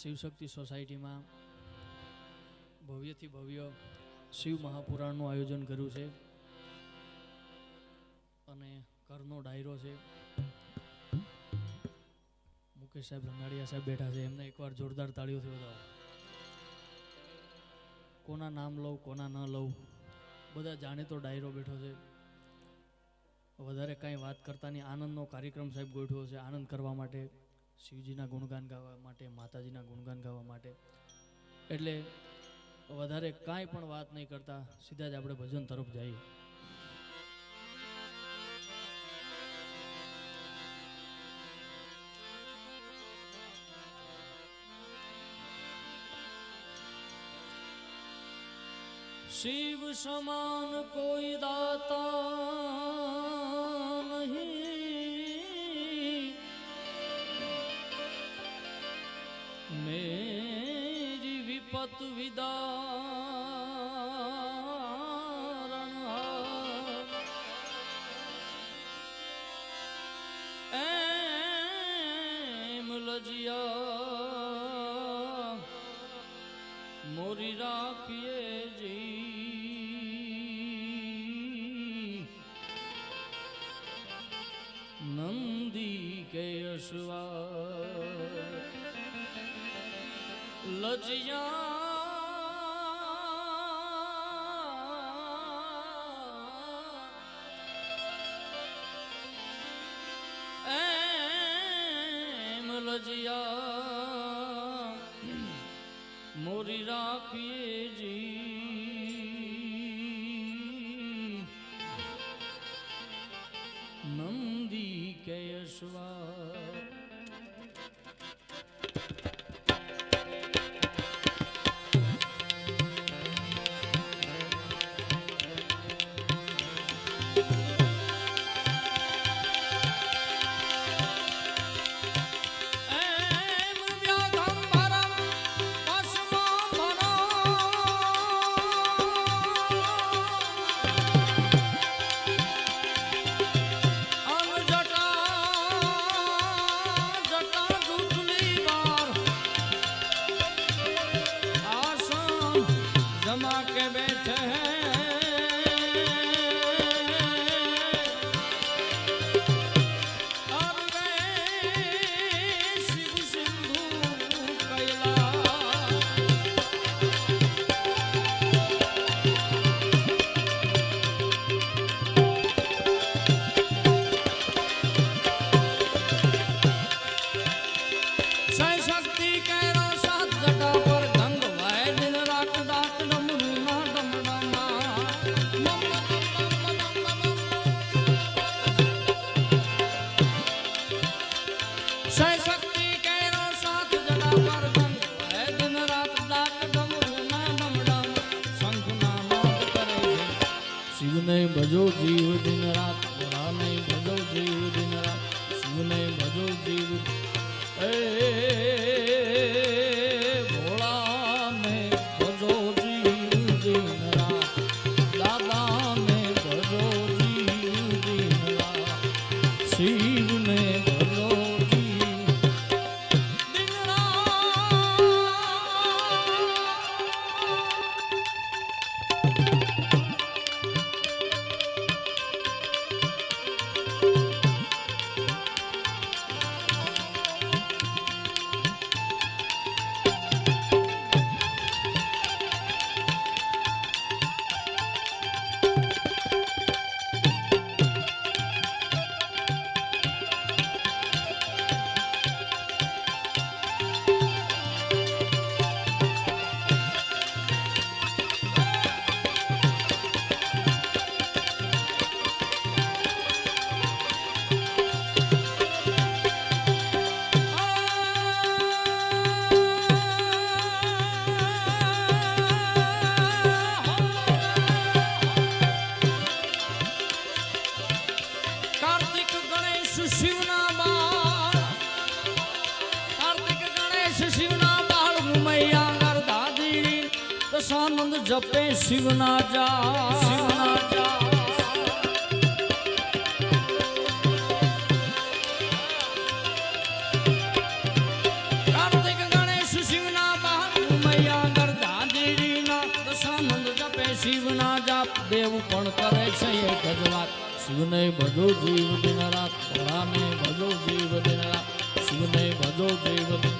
શિવશક્તિ સોસાયટીમાં ભવ્યથી ભવ્ય શિવ મહાપુરાણનું આયોજન કર્યું છે અને કરનો ડાયરો છે. મુકેશ સાહેબ રંગાડિયા સાહેબ બેઠા છે, એમને એકવાર જોરદાર તાળીઓથી વધાવો. કોના નામ લઉં કોના ન લઉં, બધા જાણીતો ડાયરો બેઠો છે. વધારે કાંઈ વાત કરતા નહીં, આનંદનો કાર્યક્રમ સાહેબ ગોઠવ્યો છે. આનંદ કરવા માટે, શિવજીના ગુણગાન ગાવા માટે, માતાજીના ગુણગાન ગાવા માટે. એટલે વધારે કાંઈ પણ વાત નહીં કરતા સીધા જ આપણે ભજન તરફ જઈએ. શિવ સમાન કોઈ દાતા નહીં, મેરી વિપત વિદારણ એમ લજિયા મોરી રાખીએ જી. નંદી કે અશ્વા લજિયા એમ લજિયા મોરી રાખીએ જી. નંદી કે અશ્વા जमा के बैठे भजो जीव दिन रात, भोला नहीं भजो जीव दिन रात, शिव नहीं भजो जीव भोला नहीं भजो जीव दिन रात, दादा नहीं भजो जीव दिन रात, शिव नहीं भजो जीव दिन रात. આનંદ જપે શિવના જા, શિવના જા. કાર્તિક ગણેશ શિવ પણ કરે છે એક જ વાત, શિવને ભજો જીવ દિન રાત, ભોળાને ભજો જીવ દિન રાત, શિવને ભજો જીવ દિન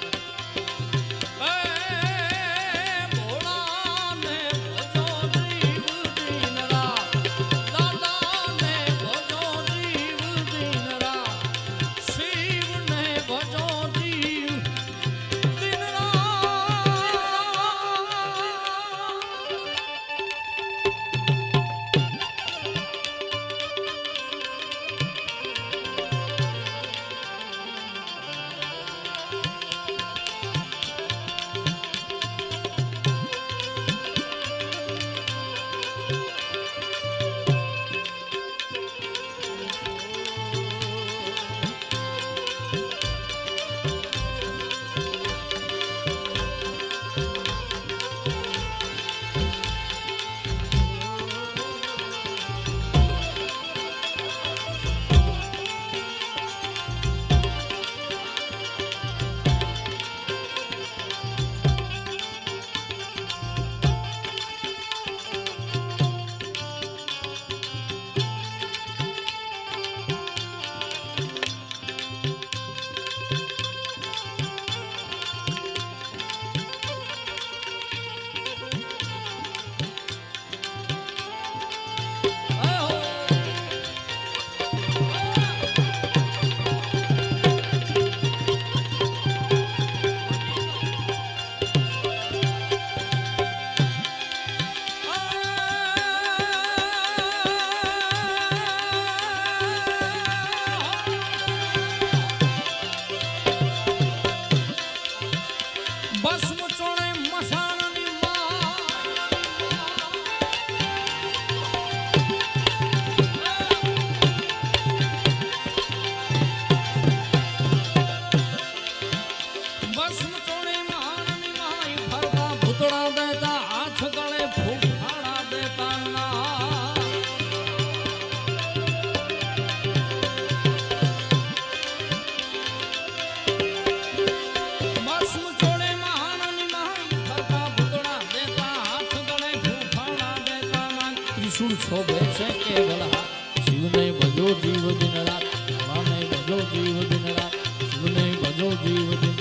શોભે છે કેવલ હાથ, શિવને ભજો જીવ દિન રાત, ભોળાને ભજો જીવ દિન રાત, શિવને ભજો જીવ દિન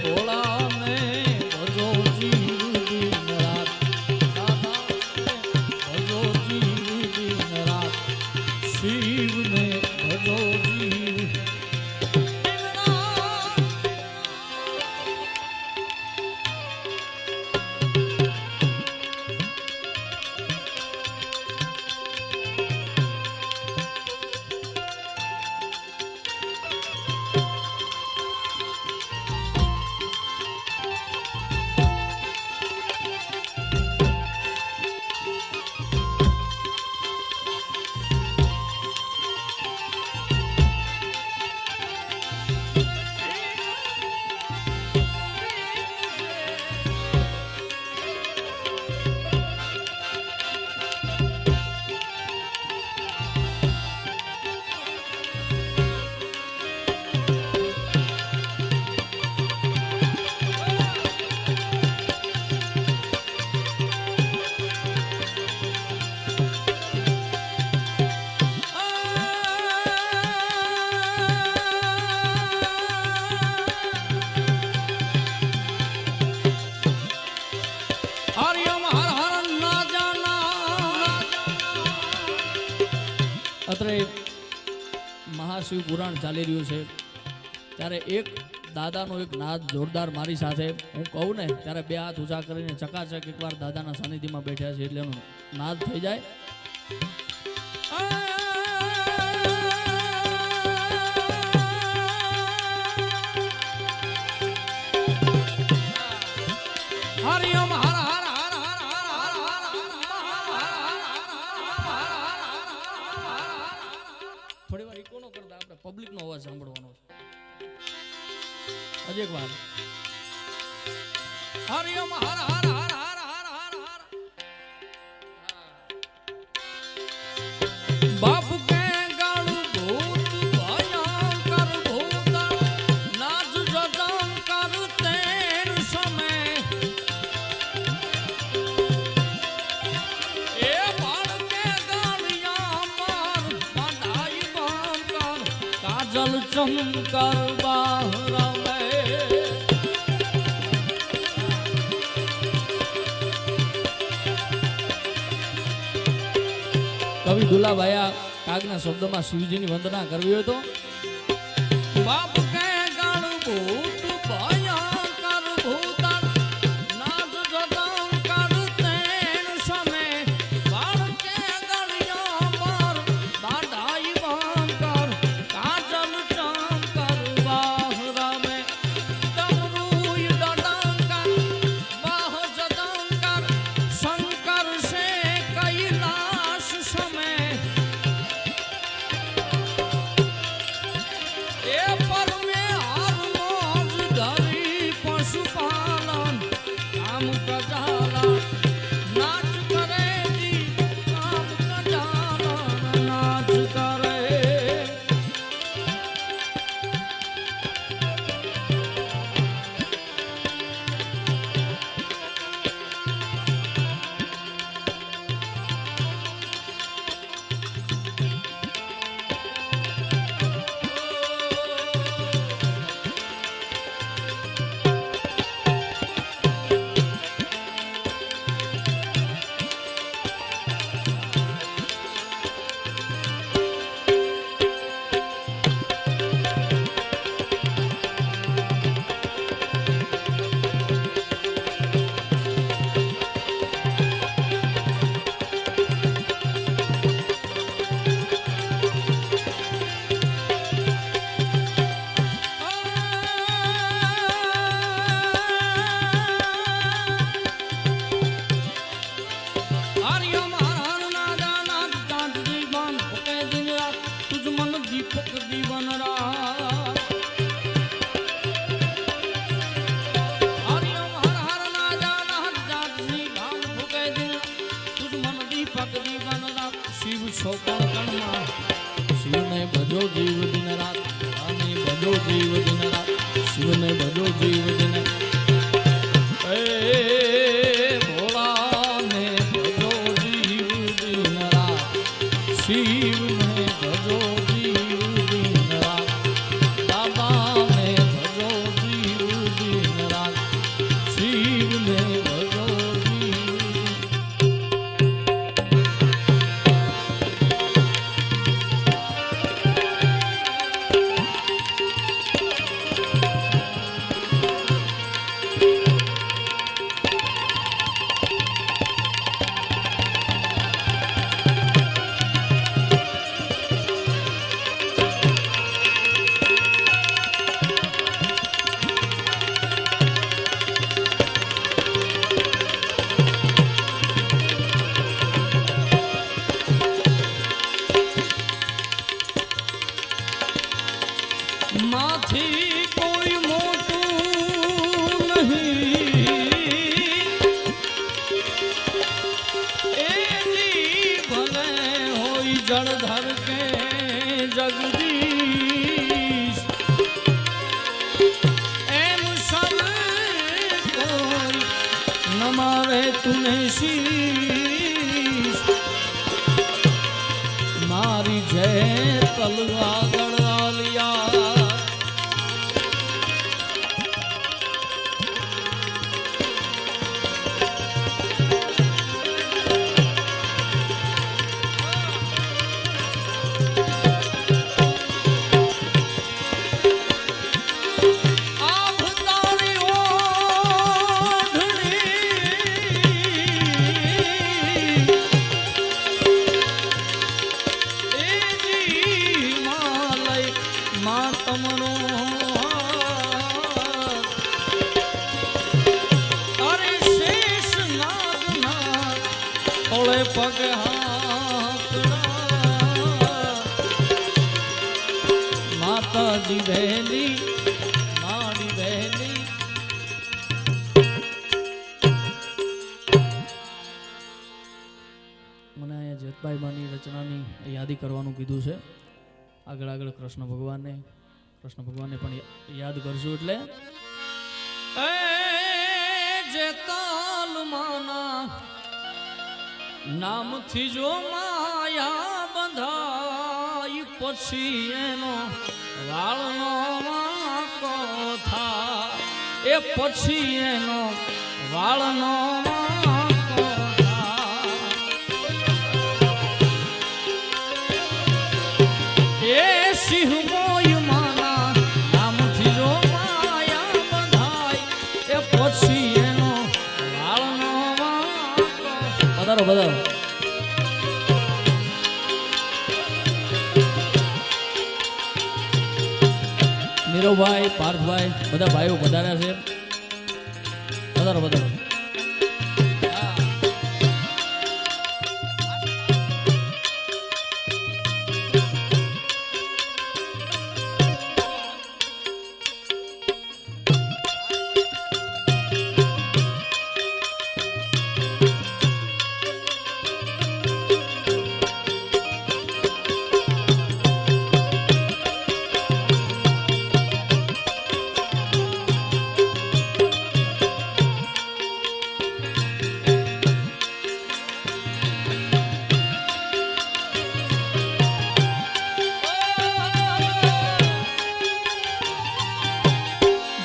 ભોળાને ભજો જીવ દિન રાત, ભજો જીવ દિન રાત, શિવને ભજો જીવ અત્રે મહાશિવ પુરાણ ચાલી રહ્યું છે ત્યારે એક દાદાનો એક નાદ જોરદાર મારી સાથે હું કહું ને ત્યારે બે હાથ ઊંચા કરીને ચકાચક એકવાર દાદાના સાનિધ્યમાં બેઠા છે એટલે એનો નાદ થઈ જાય. હરિઓમ હર હર હર હર હર થોડી વાર ઇકો નો કરતા આપણે પબ્લિક નો અવાજ સાંભળવાનો છે. હજી એક વાર હરિઓમ હર હર હર હર હર હર બાપ કે ગાળુ ભૂત ભયંકર ભૂત નાજ જતન કરતે સમય ચમકાર બાહરામે કવિ દુલાભાઈ કાગના શબ્દમાં શિવજીની વંદના કરવી હોય તો બાપ કે ગણ ભૂત ભયા કર ભૂતન નાદ જગં કર તેણ સમે બાળ કે ગણ્યો પર દાડાઈ બંકર કાજલ ચમકર બાહરામે ડમરુય ડડંકર બાહ જદંકર શંકર સે કૈલાશ સમે પશુપાલન કામ કજાલા નાચ કરે જી કામ કજાલા નાચ કરે શિવ છોકણ કણમાં શિવને ભજો જીવ દિન રાત આને ભજો જીવ દિન રાત શિવને ભજો જીવ દિન એ ભોળાને ભજો જીવ દિન રાત શિવને ભજો જીવ દિન રાત બાબાને ભજો જીવ દિન રાત શિવને ભજો માથી કોઈ મોટું નહીં એની ભલે હોય જળધર કે જગદીશ એમ સબ કોઈ નમાવે તુને શીશ મારી જય તલવા ગળાલિયા પગ માતાજી વહેલી મારી વહેલી મને અહીંયા જેતભાઈ માની રચનાની યાદી કરવાનું કીધું છે આગળ આગળ કૃષ્ણ ભગવાનને પણ યાદ કરશું એટલે જેતલ માના નામથી જો માયા બંધાય પછી એનો વાળનો વાંકો થા એ પછી એનો વાળનો વાંકો થા એ સિંહ મોય માના નામથી જો માયા બંધાય એ પછી એનો વાળનો વાંકો વધારો વધારો નીરવભાઈ પાર્થભાઈ બધા ભાઈઓ વધાર્યા છે વધારો વધારો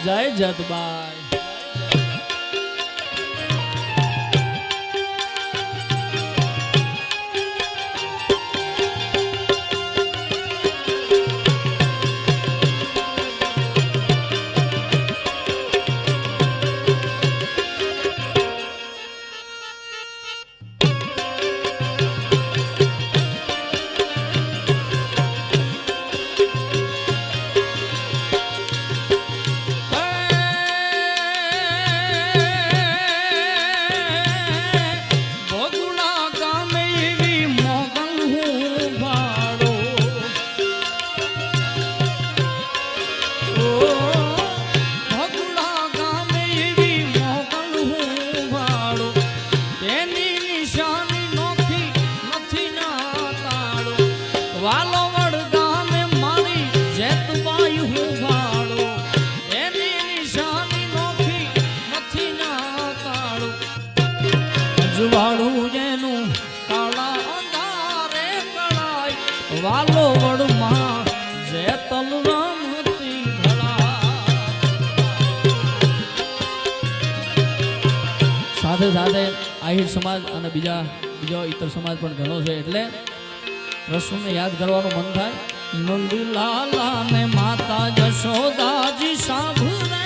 જય જતબાઈ વાળું જેનું કાળા અંધારે કળાય વાલો વડમાં જેતલ રમતી ભળા સાથે સાથે આહિર સમાજ અને બીજો ઇતર સમાજ પણ ઘણો છે એટલે રસુને યાદ કરવાનું મન થાય નંદલાલા ને માતા જશોદાજી સાંભળે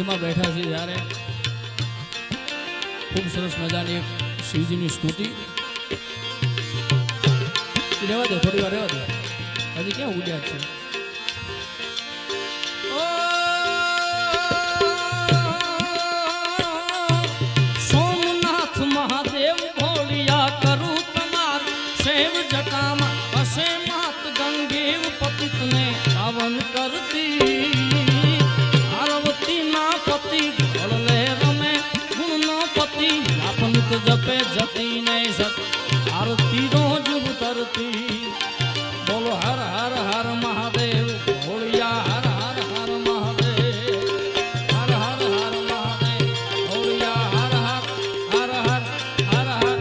મંદિરમાં બેઠા છીએ ત્યારે ખૂબ સરસ મજાની એક શિવજીની સ્તુતિ રહેવા દે, થોડી વાર રહેવા દે, હજી ક્યાં ઉડ્યા છે. સોમનાથ મહાદેવ ભોળિયા કરું તમારું સેવ જટામાં હસે માત ગંગેવ પતિતને પાવન કરતી પાર્વતી ના પતિ ઘોડલે રમે ગુણનો પતિ આપનિત જપે જતી ને સત આરતી રોજ ઉતરતી. બોલો હર હર હર મહાદેવ ભોળિયા હર હર હર મહાદેવ હર હર હર મહાદેવ ભોળિયા હર હર હર હર હર હર.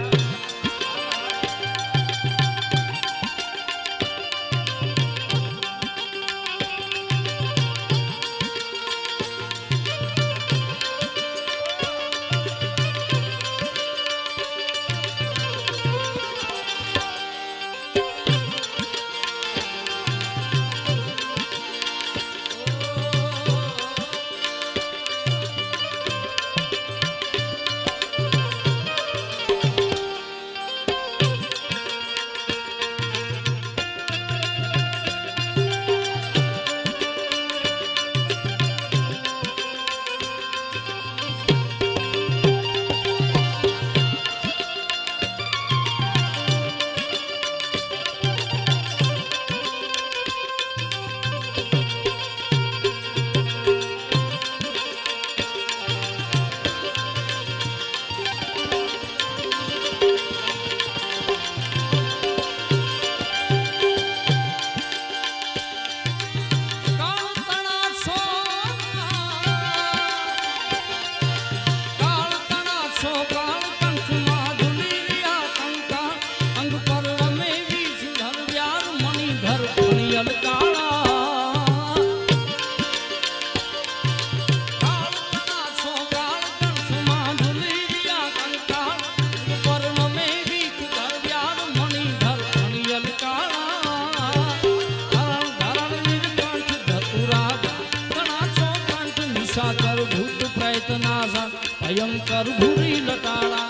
ભયંકર ભૂરી લટાળા.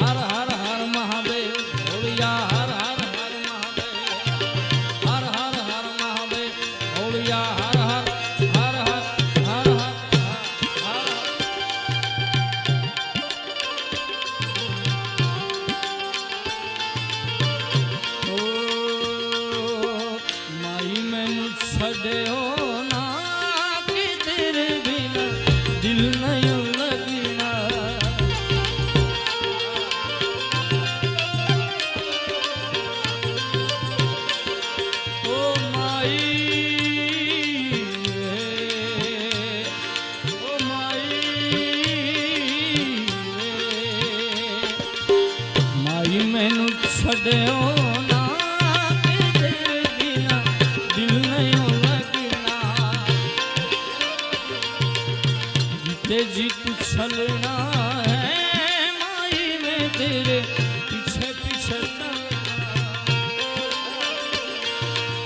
હર હર હર મહાદેવ ભોળિયા હર હર હર મહાદેવ હર હર હર મહાદેવ ભોળિયા હર હર હર હર હર હર હર. ઓ માઈ મેં મુझ છડે હો ના કે તેરે બિના દિલ નહીં છડ્યો ના કે તેરે બિના દિલ નહીં લગના જીતે જીત છલના હૈ માઈ મેં તેરે પીછે પીછે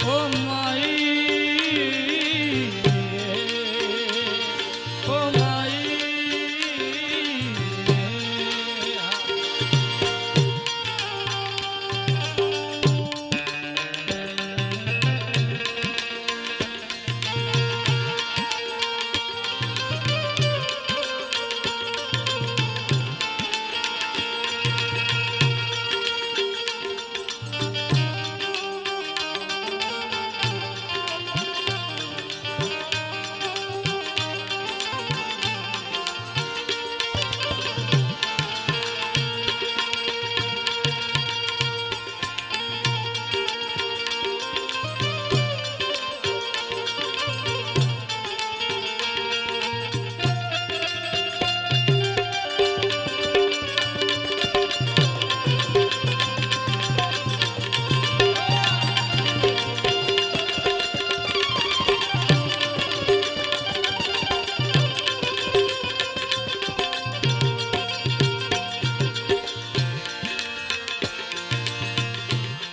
ઓ માઈ ઓ માઈ.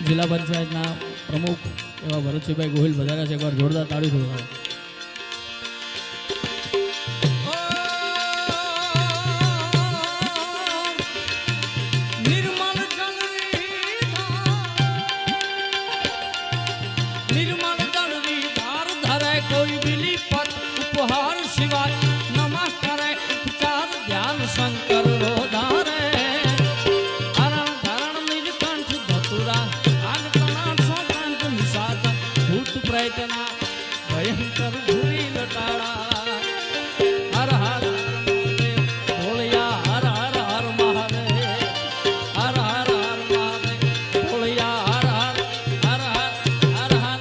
જિલ્લા પંચાયતના પ્રમુખ એવા ભરતસિંહભાઈ ગોહિલ વધાર્યા છે. એકવાર જોરદાર તાળી ઠોકાવો. शिवाय नमः करे उपचार ध्यान शंकर रोधारे हरण धरण नीलकंठ धतुरा आग तनाट सोकांत निषाद भूत प्रेतना भयंकर भूरी लटाड़ा हर हर महादेव भोलिया हर हर हर महादेव हर हर हर महादेव भोलिया हर हर हर हर हर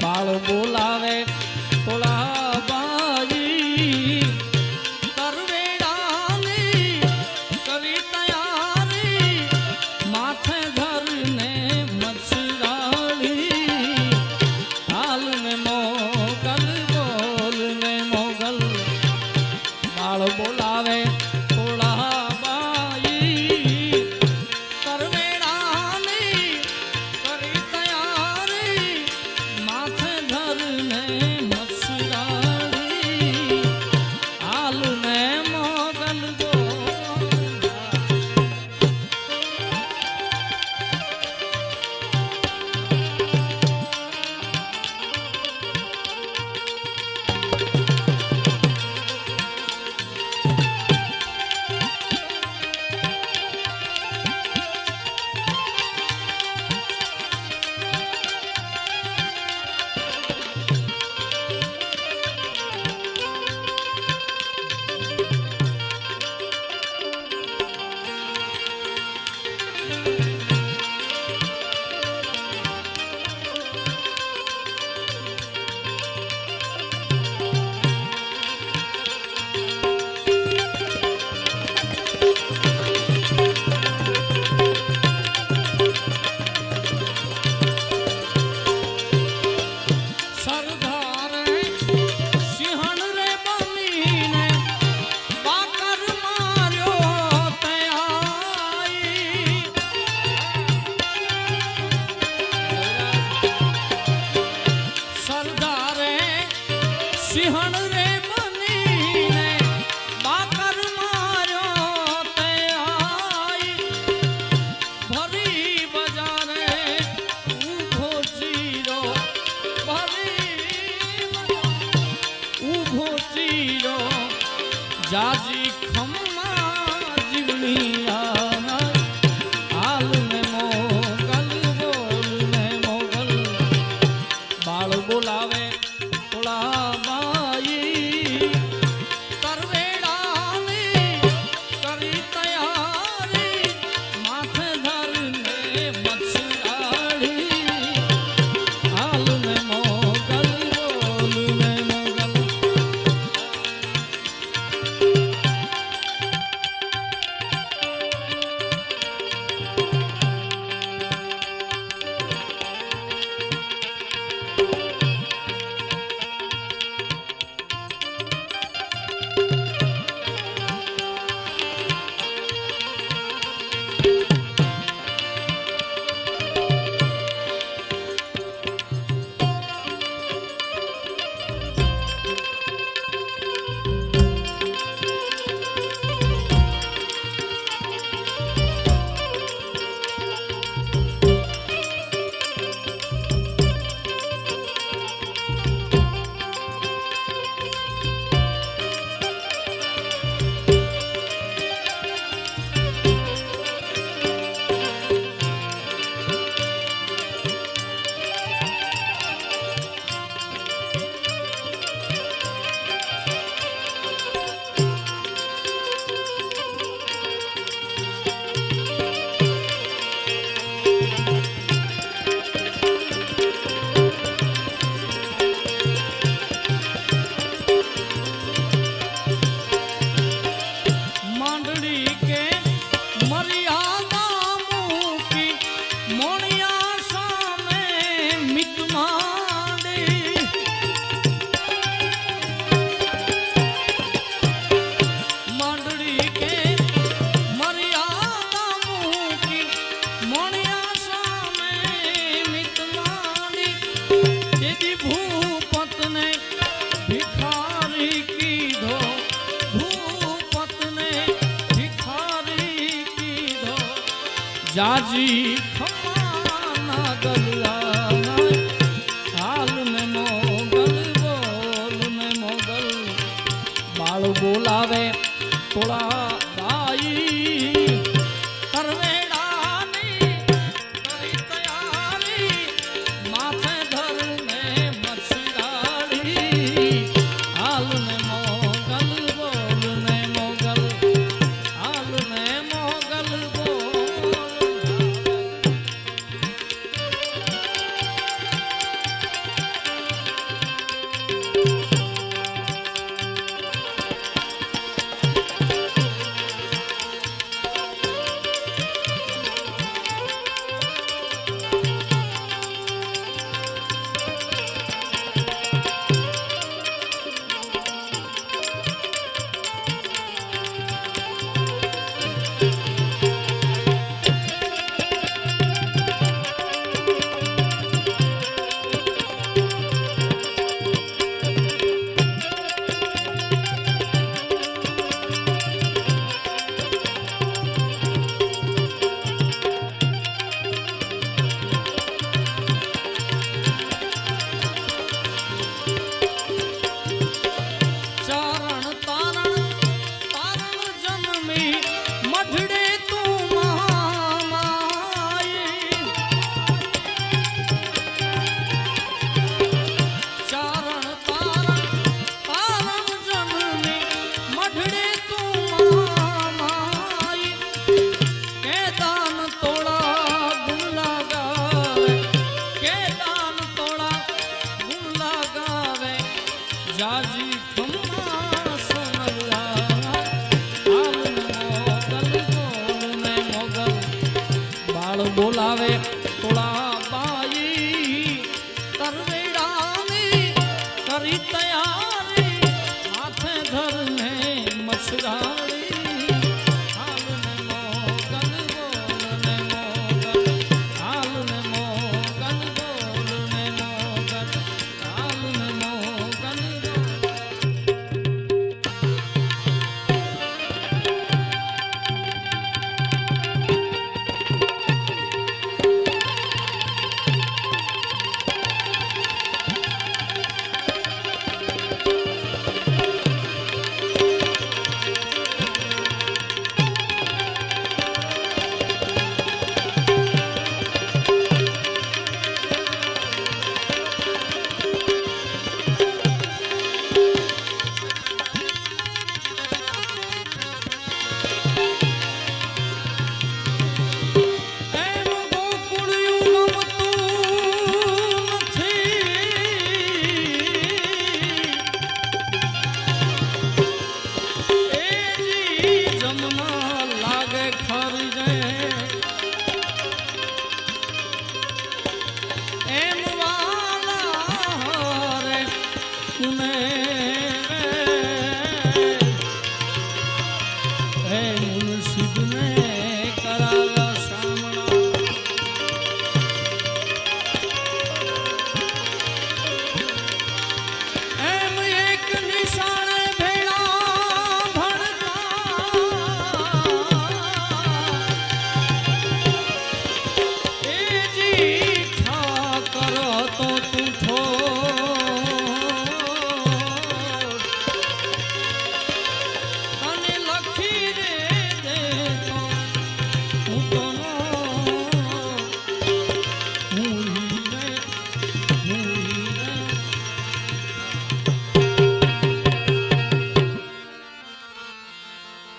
हर बोलावे तोला बाई करवेड़ानी करी तैयारी माथे धरने मछराली हाल में मोगल बोल में मोगल बाल बोलावे तोला बाई करवेड़ानी करी तैयारी माथे धरने मछराली हाल में मोगल बोला सिंहण रे बनीने बाकर मार्यो ते आई भरी बजारे उभो चीरो भरी उभो चीरो जाजी खम्मा जीवनी हाल में मोगल बोल में मोगल बाल बोलावे तोला बाई જાજી ખમાના ગલા હાલ ને મોગલ બોલ ને મોગલ બાળ બોલાવે થોડા બાઈ કરવેડાની કરી તૈયારી માથે ધરને મચગાડી હાલ ને મોગલ બોલ ને મોગલ હાલ ને મોગલ બોલ જાજી ખમ્મા સોનલા હાલ મોગલ બોલ ને મોગલ બાળ બોલાવે થોડા બાઈ તરવેડાની કરી તૈયારી માથે ધરને મચગાડી હાલ ને મોગલ બોલ ને મોગલ હાલ ને મોગલ બોલ ને મોગલ હાલ ને મોગલ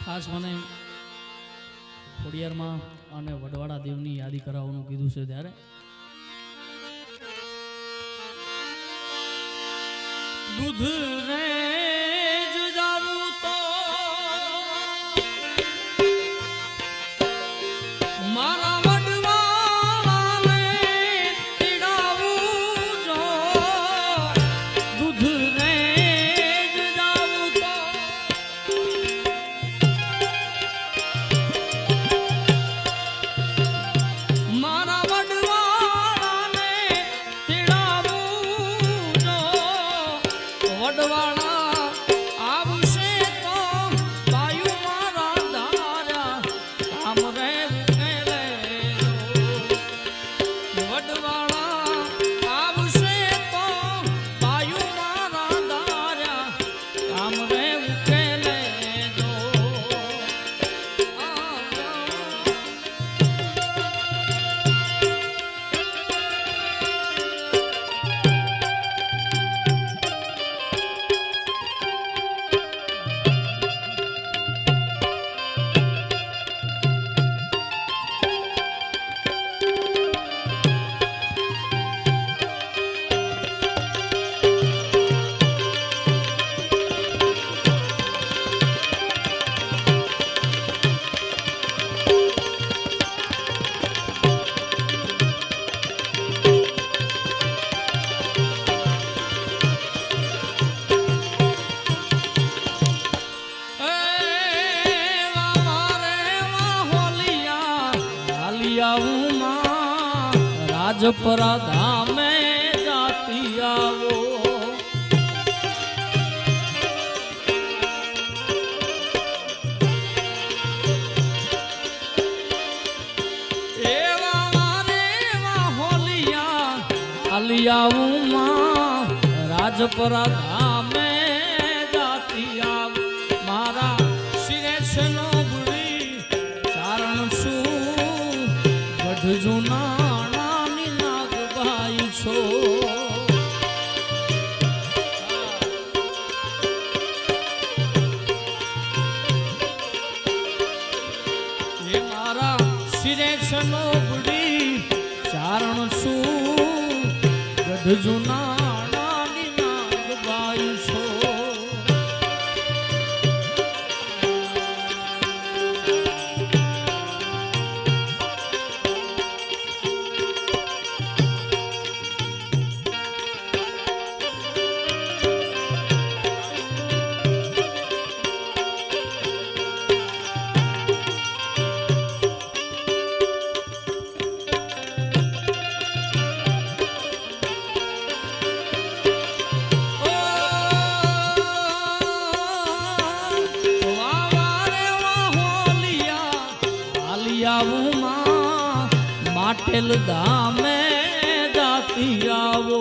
ખાસ મને ખોડિયારમાં અને વડવાડા દેવની યાદી કરાવવાનું કીધું છે ત્યારે દૂધ રે જજાવું તો મારા વડવાળાને તેડાવું જો દૂધ રે જજાવું તો મારા વડવાળાને તેડાવું જો વડવાળા વડવાળા આવશે તો વાયુ મારા દાર્યા કામ રે ઉકેલે જો રાજપરા ધામે જાતી આવો એવા મારે હોલિયા આલિયાવું માં રાજપરા ધામે જાતી આવો મારા શિરે છે નો બુડી ચારણ શું ગઢ જૂના છો એ મારા શિરે છનો બુડી ચારણ શું ગઢ જૂના નાની નાગબાઈ છો માટેલ ધામે જાતી આવો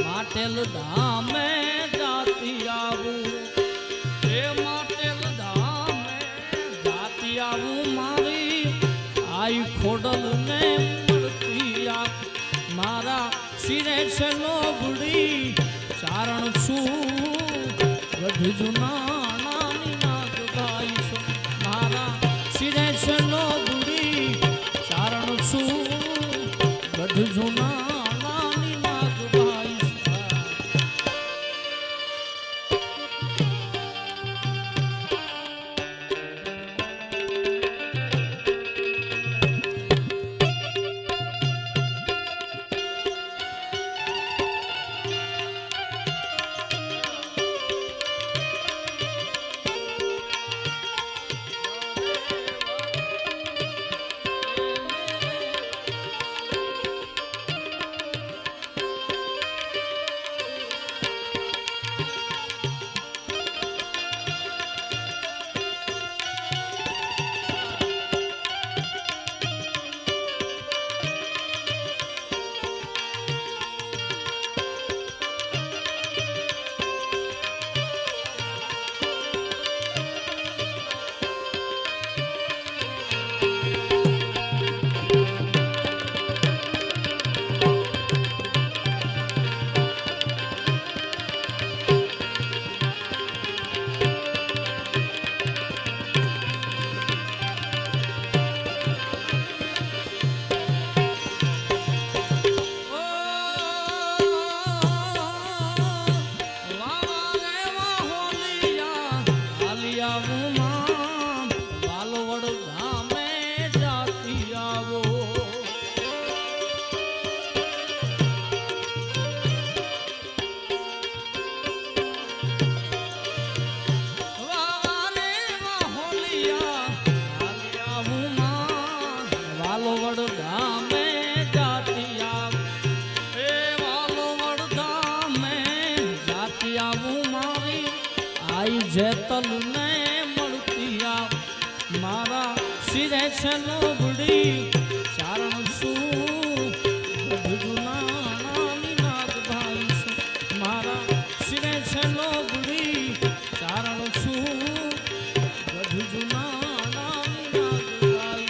માટેલ ધામે જાતી આવું એ માટેલ ધામે જાતી આવું મારી આઈ ખોડલ ને મારા શિરે છે લોબડી ચારણ છું ગઢ જૂના નાની નાગબાઈ છો મારા શિરે છે લોબડી ચારણ છું ગઢ જૂના નાની નાગબાઈ જેતલ ને મળતી આ મારા શિરે છે લોબડી ચારણ શું જુના નાગ ભાઈ છે મારા શિરે છે લોબડી ચારણ છું જુના નાગ ભાઈ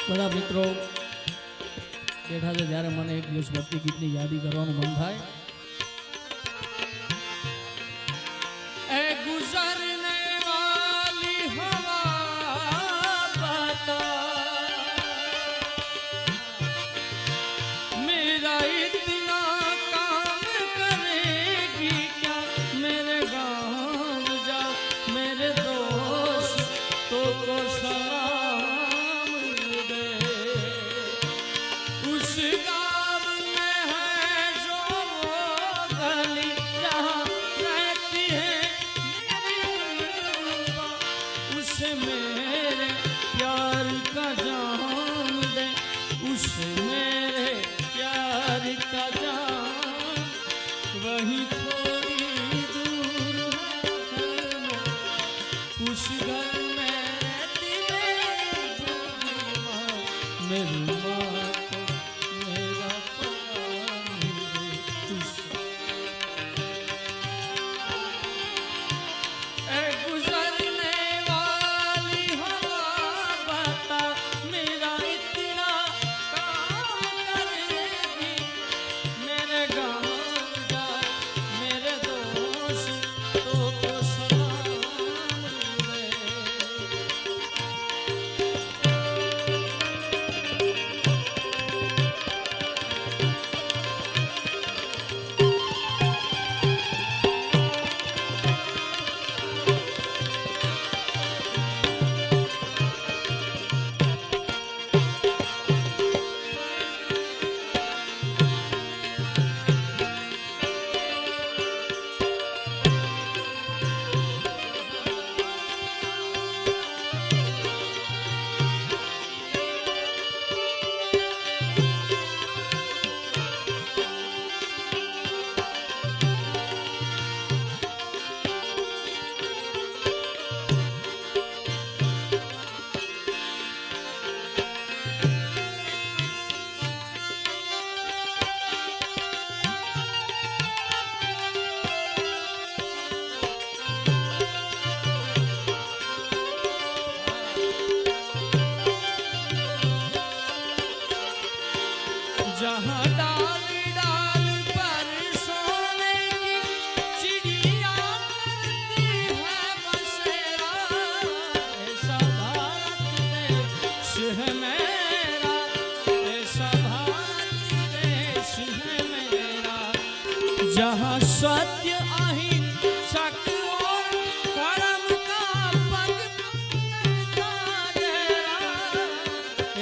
બધા મિત્રો બેઠા છે જ્યારે મને એક દિવસ ભક્તિ ગીતની યાદી કરવાનું મન થાય એ ગુજરને વાલી હવા બતા મેરા ઇतना કામ કરેગી ક્યા મેરે ગામ જા મેરે દોસ્ત તો કો સલામ वही थोड़ी दूर उस घर में मेरी माँ को मेरा पानी गुजरने वाली हवा बता मेरा इतना काम करेगी मेरे गाँव जहाँ सत्य अहिंसक और धर्म का पग डेरा,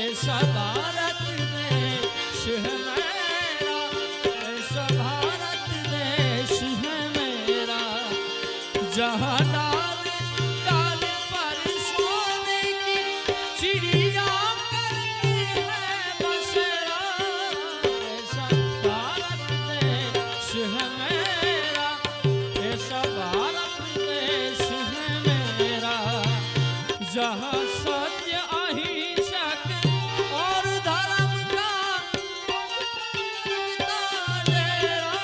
ऐसा भारत देश है मेरा, ऐसा भारत देश है मेरा। जहाँ डाल डाल पर सोने की चिड़िया करती है बसेरा, ऐसा भारत देश है मेरा, ऐसा भारत देश है मेरा। जहाँ सत्य अहिंसक और धर्म का डेरा,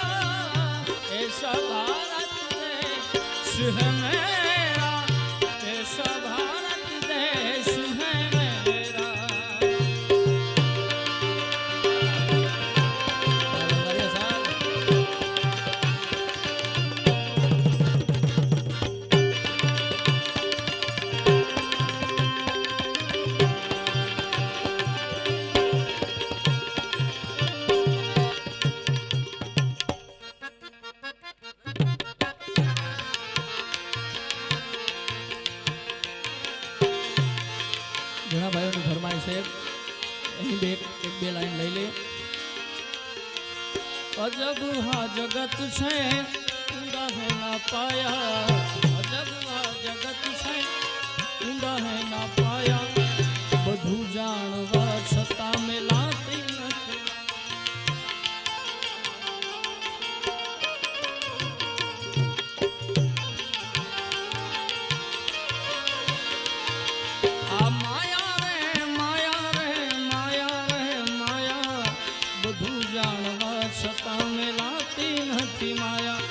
ऐसा भारत देश है मेरा, ऐसा भारत देश है मेरा। बढ़िया साहब। ઘણા ભાઈઓની ફરમાઈશ છે, અહીં એક બે લાઈન લઈ લે। અજબ હા જગત છે ઊંડા હે ના પાયા, અજબ હા જગત છે ઊંડા હે ના પાયા, બધું જાણવા છતાં મેલાતી નથી। આ માયા રે માયા રે માયા રે માયા, બધું જાણવા છતાં મેલાતી નથી માયા।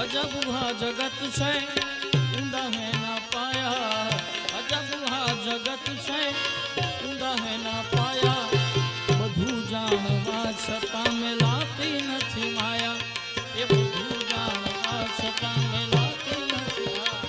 અજબ હા જગત છે ઊંડા હે ના પાયા, અજબ હા જગત છે ઊંડા હે ના પાયા, બધું જાણવા છતાં મેલાતી નથી માયા, એ બધું જાણવા છતાં મેલાતી નથી માયા।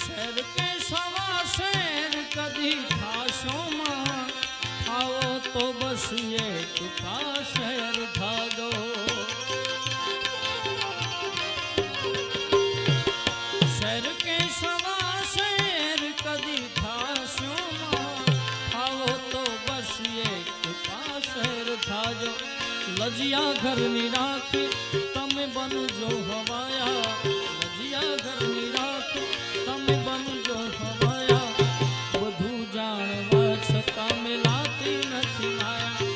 શેર કે સવા શેર કદી ખાશો માં, ખાઓ તો બસ એક કા શેર ખાદો। શેર કે સવા શેર કદી ખાશો માં, ખાઓ તો બસ એક કા શેર ખાજો। લજિયા ઘરની રાખી તમે બનજો હવાયા, લજિયા ઘરની રાખી તમે બનજો હવાયા, બધું જાણવા છતાં મેલાતી નથી માયા,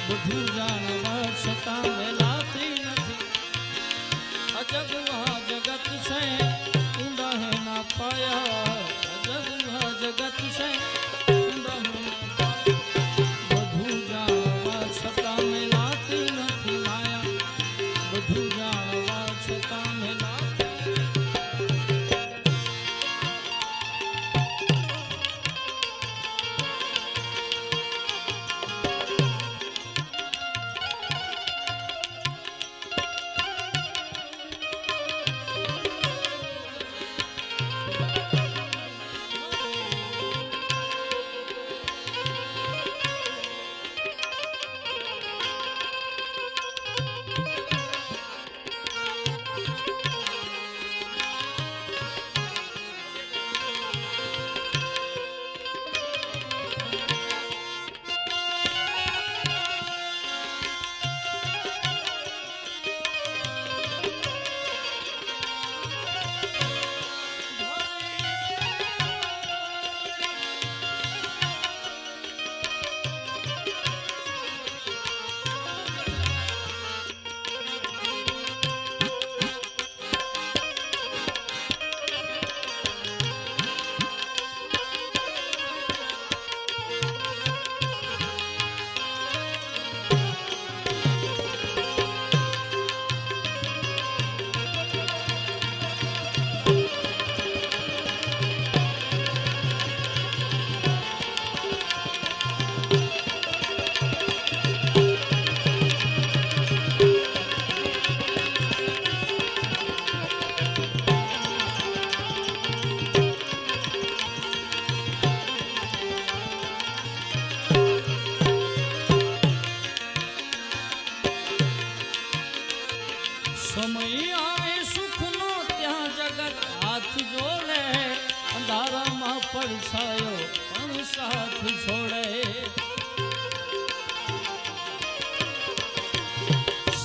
બધું જાણવા છતાં મેલાતી નથી। અજબ હા જગત છે ઊંડા હે ના પાયા, અજબ હા જગત છે ઊંડા હે ના પાયા, બધું જાણવા છતાં મેલાતી નથી માયા,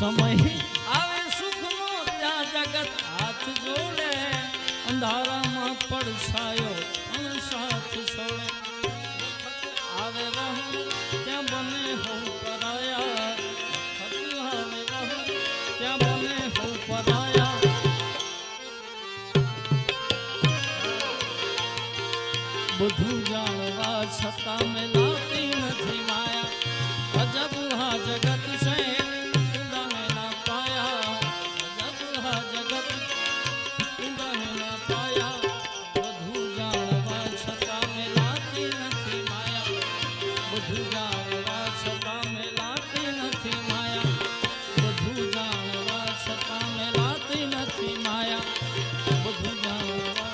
સમય આવે સુખનો ત્યાં જગત હાથ જોડે અંધારામાં પડછાયો અણસાથ છોડે આવે રહું ત્યાં બને હોઉં પરાયા આવે રહું ત્યાં બને હોઉં પરાયા બધું જાણવા છતાં મેં લાતી નથી માયા અજબ હા જગત છે ના પાયા અજબ હા જગત ના પાયા બધું જાણવા છતાં મેં લાતી નથી માયા બધું જાણવા છતાં મેં લાતી નથી માયા બધું જાણવા છતાં મેં લાતી નથી માયા બધું જાણવા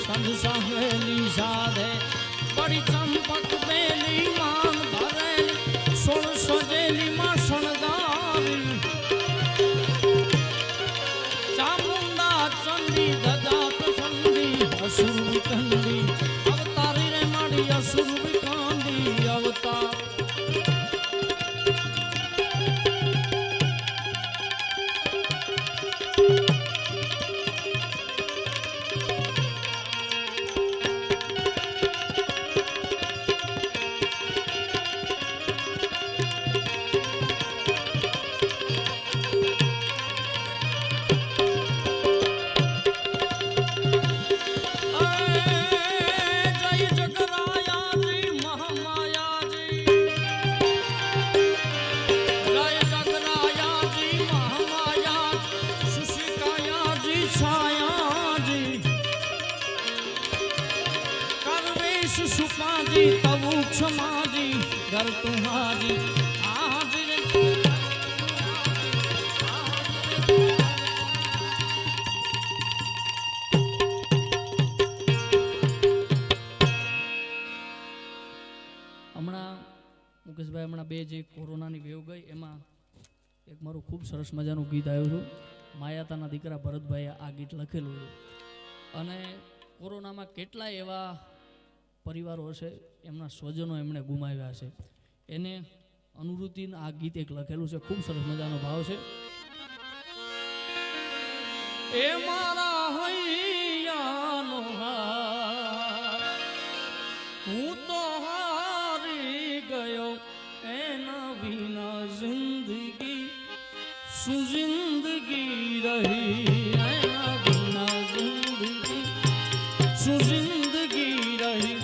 संग सहेली साधे बड़ी चंपक बेली मान भरेली सोन सजेली मां शणगारी चामुंडा चंडी दजा प्रसंडी असुर विकंडी अवतारी रे माड़ी असुर विकंडी अवतार सुपाजी तबु क्षमाजी घर तुम्हारी आज હમણાં મુકેશભાઈ હમણાં બે જે કોરોનાની વેવ ગઈ એમાં એક મારું ખૂબ સરસ મજાનું ગીત આવ્યું હતું માયાતાના દીકરા ભરતભાઈએ આ ગીત લખેલું હતું અને કોરોનામાં કેટલાય એવા પરિવારો હશે એમના સ્વજનો એમણે ગુમાવ્યા છે એને અનુરૂતિને આ ગીત એક લખેલું છે ખૂબ સરસ મજાનો ભાવ છે એ મારા હૈયાનો હાર હું તો હારી ગયો એના વિના જિંદગી શું જિંદગી રહી એના વિના જિંદગી શું જિંદગી રહી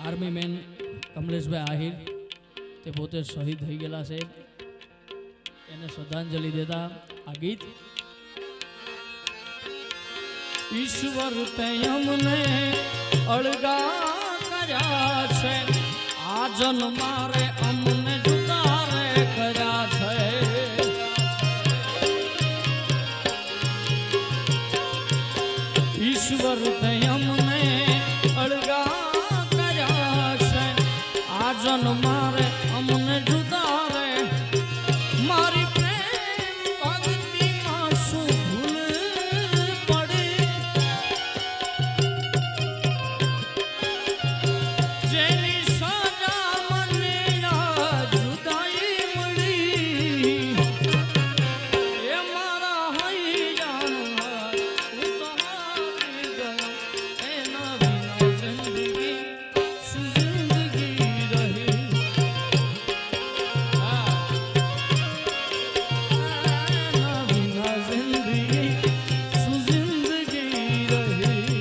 આર્મી મેન કમલેશભાઈ આહિર તે પોતે શહીદ થઈ ગયેલા છે, એને શ્રદ્ધાંજલિ દેતા આ ગીત. ઈશ્વર તે અમને અળગા કર્યા છે, આ જન્મારે અમને જુદા રે કર્યા છે. ઈશ્વર તે અમને અળગા કર્યા છે, આ જન્મારે અમને જુદા રે. મારી પ્રેમ ભક્તિમાં શું ભૂલ પડી, જેની સજા મને આ જુદાઈ મળી. એ મારા હૈયાના હું તો હારી ગયો, એના વિના જિંદગી શું જિંદગી રહી. એના વિના જિંદગી શું જિંદગી રહી.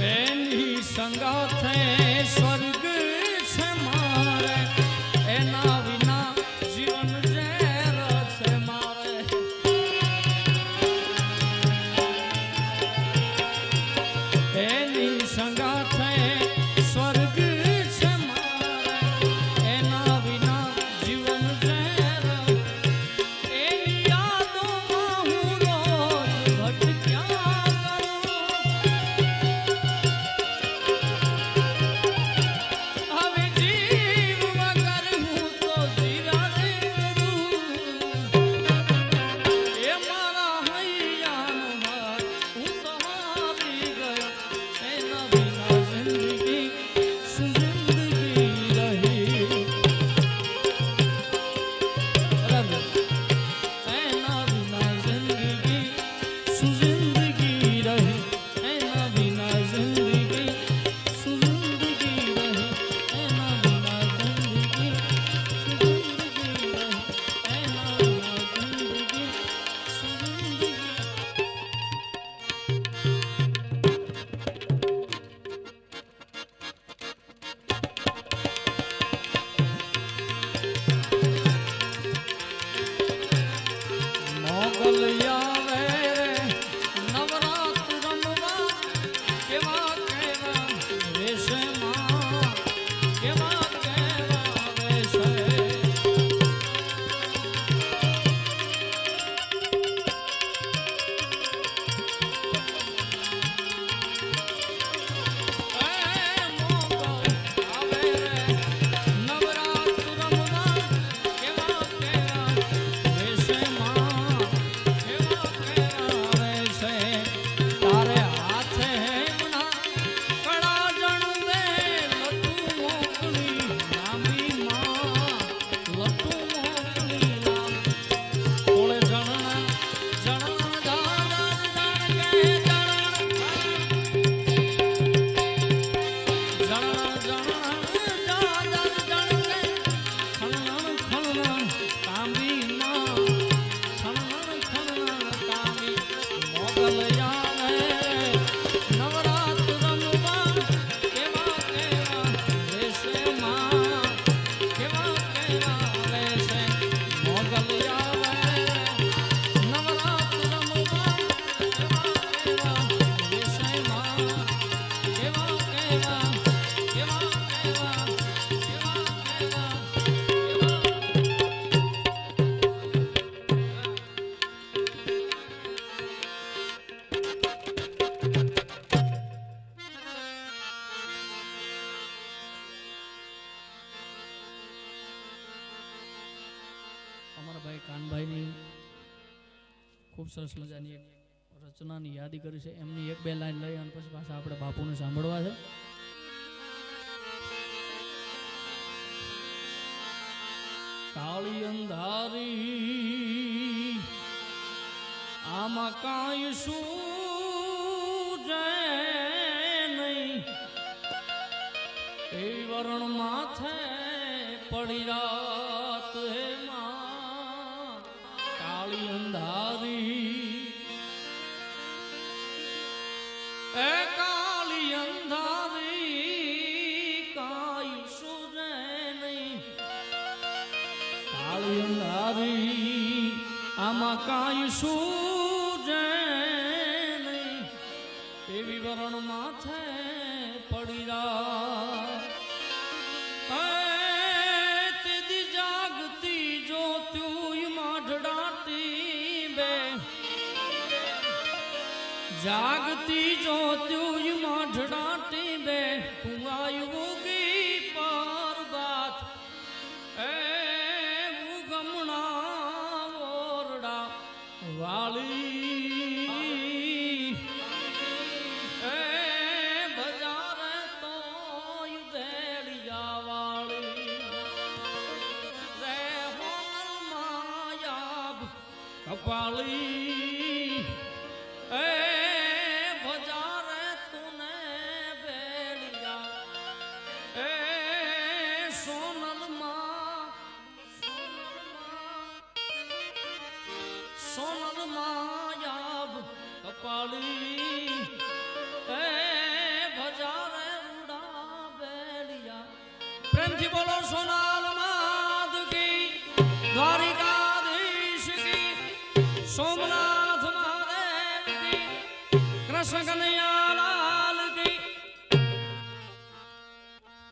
એની સંગાથે સ્વર્ગ છે મારે, એના વિના જીવન ઝેર છે મારે. એની સંગાથે સ્વર્ગ છે મારે, એના વિના જીવન ઝેર. એની યાદોમાં હું રોજ ભટક્યા કરું, કાનભાઈની ખૂબ સરસ મજાની એક રચનાની યાદી કરી છે. એમની એક બે લાઈન લઈ અને પછી પાછા આપણે બાપુને સાંભળવા છે. કાળી અંધારી આમાં કાંઈ સૂજે નહીં, એ વરણ માથે પડી રાત હે માં. કાળી અંધારી એ કાળી અંધારી કાંઈ સૂજે નહીં, કાળી અંધારી આમાં કાંઈ સૂજે નહીં, એવી વરણ માથે પડી રાત. તેદી જાગતી જોત્યું માઢડાતી બે, જાગતી જોત્યું માઢડાતી બે, તું આવ્યું ગી પર બાત એ ગમણા ઓરડા વાળી એ બજારે તોય દેડિયા વાળી રે હોનલ માયાબ કપાળી એ બજારે તુને બેડિયા એ સોનલ માયાબ કપાળી એ ભજારે ઉડા બેડિયા. પ્રેમથી બોલો સોનાલ માધ કી, દ્વારિકાધીશ કી, સોમનાથ મહાદેવ કી, કૃષ્ણ કનૈયા